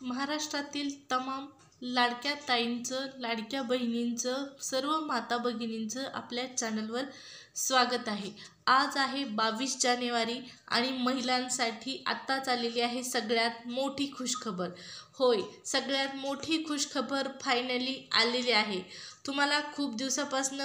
महाराष्ट्रातील तमाम लाडक्या ताईंचं, लाडक्या बहिणींचं, सर्व माता भगिनींचं आपल्या चॅनलवर स्वागत आहे। आज आहे 22 जानेवारी आणि महिलांसाठी आत्ताच आलेली आहे सगळ्यात मोठी खुशखबर। होय, सगळ्यात मोठी खुशखबर फायनली आलेली आहे। तुम्हाला खूप दिवसापासून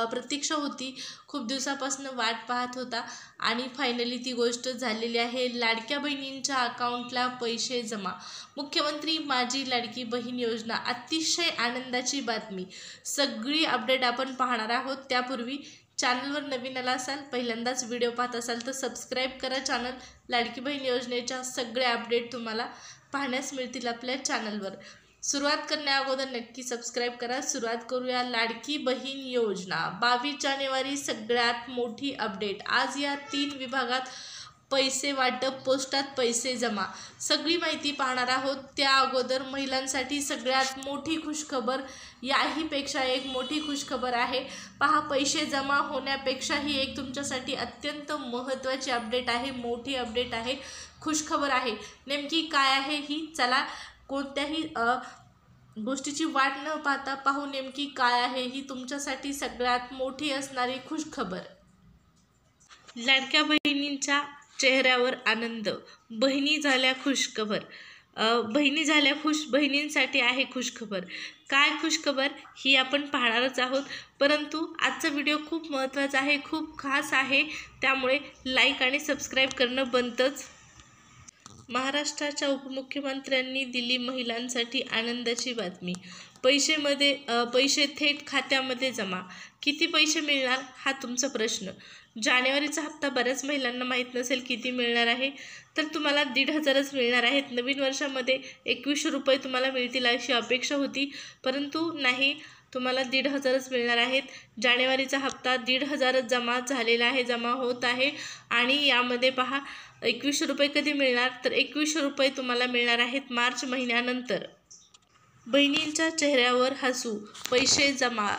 प्रतीक्षा होती, खूप दिवसापासून वाट पाहत होता आणि फायनली ती गोष्ट झालेली आहे। लाडक्या बहिणींच्या अकाउंटला पैसे जमा। मुख्यमंत्री माझी लाडकी बहीण योजना, अतिशय आनंदाची बातमी। सगळी अपडेट आपण पाहणार आहोत। त्यापूर्वी चॅनलवर नवीन आला असाल, पहिल्यांदाच व्हिडिओ पाहत असाल तर सबस्क्राईब करा चॅनल। लाडकी बहीण योजनेच्या सगळे अपडेट तुम्हाला पाहण्यास मिळतील आपल्या चॅनलवर। सुरुवात करण्याअगोदर नक्की सबस्क्राईब करा। सुरुवात करूया लाडकी बहीण योजना। 22 जानेवारी सगळ्यात मोठी अपडेट। आज या 3 विभागात पैसे वाटप, पोस्टात पैसे जमा, सगळी माहिती पाहणार आहोत। त्या अगोदर महिलांसाठी सगळ्यात मोठी खुशखबर, याहीपेक्षा एक मोठी खुशखबर आहे। पहा, पैसे जमा होण्यापेक्षा ही एक तुमच्यासाठी अत्यंत महत्त्वाची अपडेट आहे, मोठी अपडेट आहे, खुशखबर आहे। नेमकी काय आहे ही, चला कोणत्याही गोष्टीची वाट न पाहता पाहू नेमकी काय आहे ही तुमच्यासाठी सगळ्यात मोठी असणारी खुशखबर। लाडक्या बहिणींच्या चेहऱ्यावर आनंद, बहिणी झाल्या खुशखबर। बहिणी झाल्या खुश, बहिणींसाठी आहे खुशखबर। काय खुशखबर ही आपण पाहणारच आहोत, परंतु आजचा व्हिडिओ खूप महत्त्वाचा आहे, खूप खास आहे, त्यामुळे लाईक आणि सबस्क्राईब करणं बनतंच। महाराष्ट्राच्या उपमुख्यमंत्र्यांनी दिली महिलांसाठी आनंदाची बातमी। पैसे थेट खात्यामध्ये जमा। किती पैसे मिळणार हा तुमचा प्रश्न। जानेवारीचा हप्ता बऱ्याच महिलांना माहीत नसेल किती मिळणार आहे, तर तुम्हाला 1,500च मिळणार आहेत। नवीन वर्षामध्ये 2100 रुपये तुम्हाला मिळतील अशी अपेक्षा होती, परंतु नाही, तुम्हाला 1,500च मिळणार आहेत। जानेवारीचा हप्ता 1,500च जमा झालेला आहे, जमा होत आहे। आणि यामध्ये पहा, 2100 रुपये कधी मिळणार, तर 2100 रुपये तुम्हाला मिळणार आहेत मार्च महिन्यानंतर। बहिणींच्या चेहऱ्यावर हसू, पैसे जमा,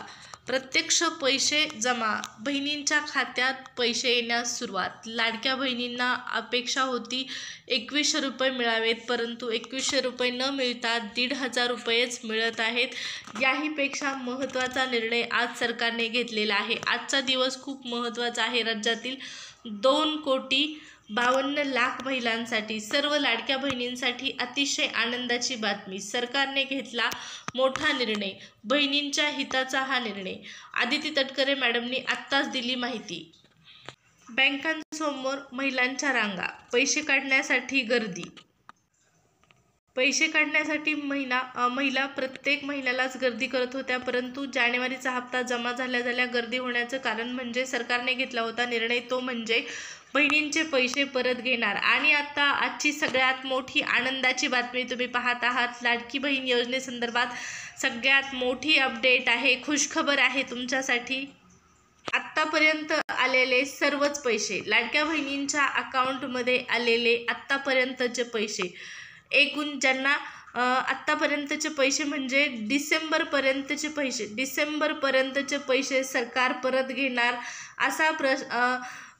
प्रत्यक्ष पैसे जमा, बहिणींच्या खात्यात पैसे येण्यास सुरुवात। लाडक्या बहिणींना अपेक्षा होती 2100 रुपये मिळावेत, परंतु 2100 रुपये न मिळता 1,500 रुपयेच मिळत आहेत। याहीपेक्षा महत्त्वाचा निर्णय आज सरकारने घेतलेला आहे। आजचा दिवस खूप महत्त्वाचा आहे। राज्यातील 2,52,00,000 महिलांसाठी, सर्व लाडक्या बहिणींसाठी अतिशय आनंदाची बातमी। सरकारने घेतला मोठा निर्णय, बहिणींच्या हिताचा हा निर्णय। आदिती तटकरे मॅडमनी आत्ताच दिली माहिती। बँकांसमोर महिलांच्या रांगा, पैसे काढण्यासाठी गर्दी। पैसे काढण्यासाठी महिला प्रत्येक महिन्यालाच गर्दी करत होत्या, परंतु जानेवारीचा हप्ता जमा झाल्या गर्दी होण्याचं कारण म्हणजे सरकारने घेतला होता निर्णय, तो म्हणजे बहिणींचे पैसे परत घेणार। आणि आता आजची सगळ्यात मोठी आनंदाची बातमी तुम्ही पाहत आहात। लाडकी बहीण योजनेसंदर्भात सगळ्यात मोठी अपडेट आहे, खुशखबर आहे तुमच्यासाठी। आत्तापर्यंत आलेले सर्वच पैसे, लाडक्या बहिणींच्या अकाउंटमध्ये आलेले आत्तापर्यंतचे पैसे, एकूण ज्यांना आत्तापर्यंतचे पैसे म्हणजे डिसेंबरपर्यंतचे पैसे सरकार परत घेणार असा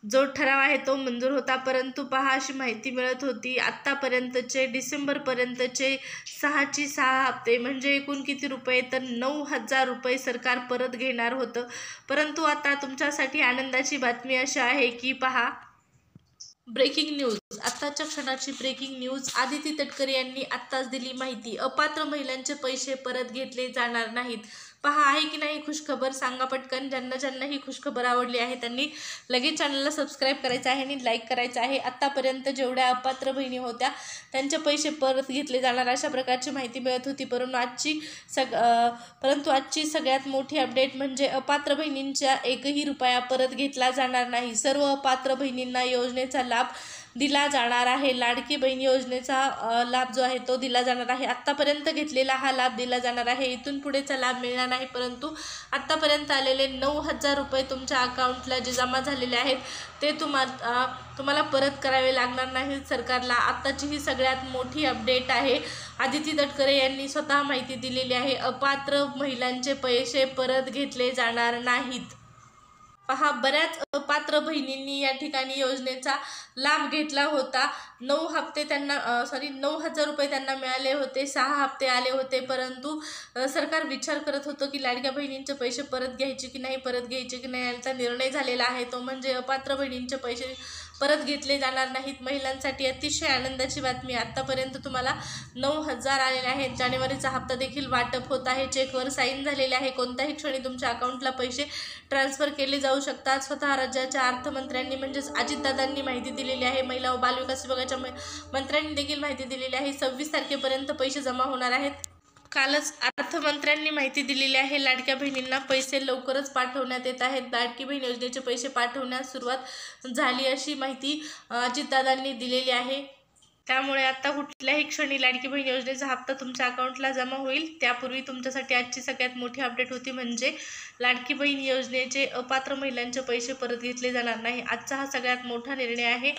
जो ठराव आहे तो मंजूर होता, परंतु पहा, अशी माहिती मिळत होती आत्तापर्यंतचे डिसेंबरपर्यंतचे 6 हप्ते म्हणजे एकूण किती रुपये, तर 9,000 रुपये सरकार परत घेणार होतं। परंतु आता तुमच्यासाठी आनंदाची बातमी अशी आहे की पहा, ब्रेकिंग न्यूज, आत्ताच्या क्षणाची ब्रेकिंग न्यूज, आदिती तटकरे यांनी आत्ताच दिली माहिती। अपात्र महिलांचे पैसे परत घेतले जाणार नाहीत। पहा, आहे की नाही खुशखबर, सांगा पटकन। ज्यांना ही खुशखबर आवडली आहे त्यांनी लगेच चॅनलला सबस्क्राईब करायचं आहे आणि लाईक करायचं आहे। आत्तापर्यंत जेवढ्या अपात्र बहिणी होत्या त्यांचे पैसे परत घेतले जाणार अशा प्रकारची माहिती मिळत होती, परंतु आजची सगळ्यात मोठी अपडेट म्हणजे अपात्र बहिणींच्या 1ही रुपया परत घेतला जाणार नाही। सर्व अपात्र बहिणींना योजनेचा लाभ दिला जाणार आहे। लाडकी बहीण योजनेचा लाभ जो आहे तो दिला जाणार आहे। आत्तापर्यंत घेतलेला हा लाभ दिला जाणार आहे, इथून पुढेचा लाभ मिळणार नाही, परंतु आत्तापर्यंत आलेले 9,000 रुपये तुमच्या अकाउंटला जे जमा झालेले आहेत ते तुम्हाला परत करावे लागणार नाहीत सरकारला। आत्ताची ही सगळ्यात मोठी अपडेट आहे। आदिती तटकरे यांनी स्वतः माहिती दिलेली आहे, अपात्र महिलांचे पैसे परत घेतले जाणार नाहीत। पहा, बऱ्याच अपात्र बहिणींनी या ठिकाणी योजनेचा लाभ घेतला होता. 9,000 रुपये त्यांना मिळाले होते. 6 हप्ते आले होते, परंतु सरकार विचार करत होतं की लाडक्या बहिणींचे पैसे परत घ्यायचे की नाही याचा निर्णय झालेला आहे. तो म्हणजे अपात्र बहिणींचे पैसे परत घेतले जाणार नाहीत. महिलांसाठी अतिशय आनंदाची बातमी. आत्तापर्यंत तुम्हाला 9,000 आलेले आहेत. जानेवारीचा हप्ता देखील वाटप होत आहे. चेकवर साईन झालेले आहे. कोणत्याही क्षणी तुमच्या अकाउंटला पैसे ट्रान्सफर केले जाऊ शकतात. स्वतः राज्याच्या अर्थमंत्र्यांनी म्हणजेच अजितदादांनी माहिती दिलेली आहे. महिला व बालविकास विभागाच्या मंत्र्यांनी देखील माहिती दिलेली आहे. 26 तारखेपर्यंत पैसे जमा होणार आहेत. कालच अर्थमंत्र्यांनी माहिती दिलेली आहे. लाडक्या बहिणींना पैसे लवकरच पाठवण्यात येत आहेत. लाडकी बहीण योजनेचे पैसे पाठवण्यास सुरुवात झाली अशी माहिती अजितदादांनी दिलेली आहे. त्यामुळे आता कुठल्याही क्षणी लाडकी बहीण योजनेचा हप्ता तुमच्या अकाउंटला जमा होईल. त्यापूर्वी तुमच्यासाठी आजची सगळ्यात मोठी अपडेट होती, म्हणजे लाडकी बहीण योजनेचे अपात्र महिलांचे पैसे परत घेतले जाणार नाही. आजचा हा सगळ्यात मोठा निर्णय आहे.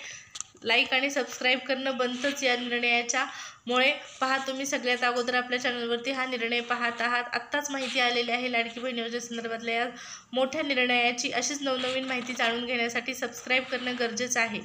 लाईक आणि सबस्क्राईब करणं बनतंच या निर्णयाच्या मुळे. पहा, तुम्ही सगळ्यात अगोदर आपल्या चॅनलवरती हा निर्णय पाहत आहात. आत्ताच माहिती आलेली आहे लाडकी बहीण योजनेसंदर्भातल्या या मोठ्या निर्णयाची. अशीच नवनवीन माहिती जाणून घेण्यासाठी सबस्क्राईब करणं गरजेचं आहे.